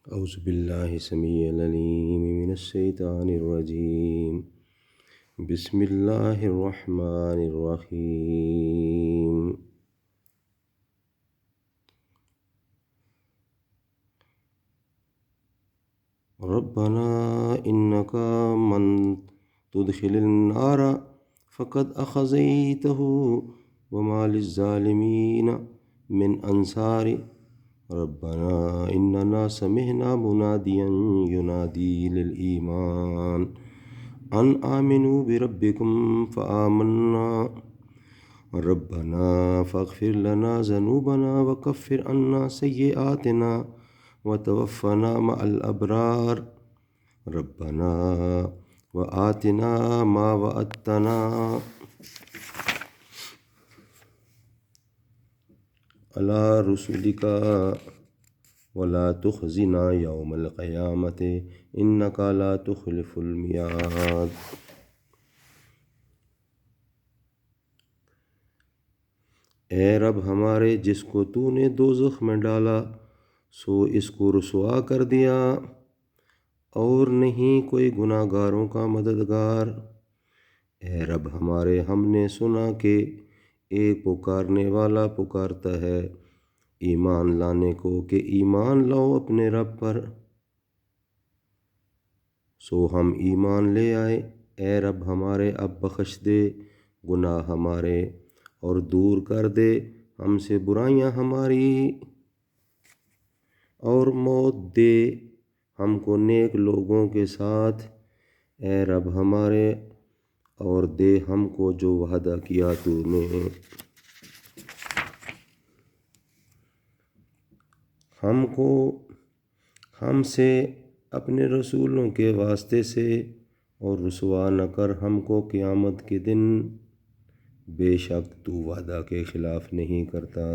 اعوذ باللہ السمیع العلیم من الشیطان الرجیم بسم اللہ الرحمن الرحیم ربنا انک من تدخل النار فقد اخزیتہ وما للظالمین من انصار ربنا اننا سمعنا منادیا ینادی للایمان ان آمنوا بربکم فآمنا ربنا فاغفر لنا ذنوبنا وکفر عنا سیئاتنا وتوفنا مع الابرار ربنا وآتنا ما وعدتنا على رسلك ولا تخزنا يوم القيامة إنك لا تخلف الميعاد۔ اے رب ہمارے، جس کو تو نے دوزخ میں ڈالا سو اس کو رسوا کر دیا، اور نہیں کوئی گناہ گاروں کا مددگار۔ اے رب ہمارے، ہم نے سنا کہ ایک پکارنے والا پکارتا ہے ایمان لانے کو کہ ایمان لاؤ اپنے رب پر، سو ہم ایمان لے آئے۔ اے رب ہمارے، اب بخش دے گناہ ہمارے اور دور کر دے ہم سے برائیاں ہماری، اور موت دے ہم کو نیک لوگوں کے ساتھ۔ اے رب ہمارے، اور دے ہم کو جو وعدہ کیا تو نے۔ ہم کو ہم سے اپنے رسولوں کے واسطے سے اور رسوا نہ کر ہم کو قیامت کے دن، بے شک تو وعدہ کے خلاف نہیں کرتا۔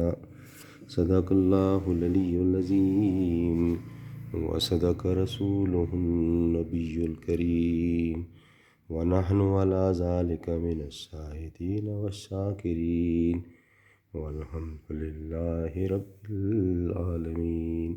صدق اللہ العلی العظیم وصدق رسولہ النبی الکریم ونحن علی ذلک من الشاہدین والشاکرین والحمد للہ رب العالمین۔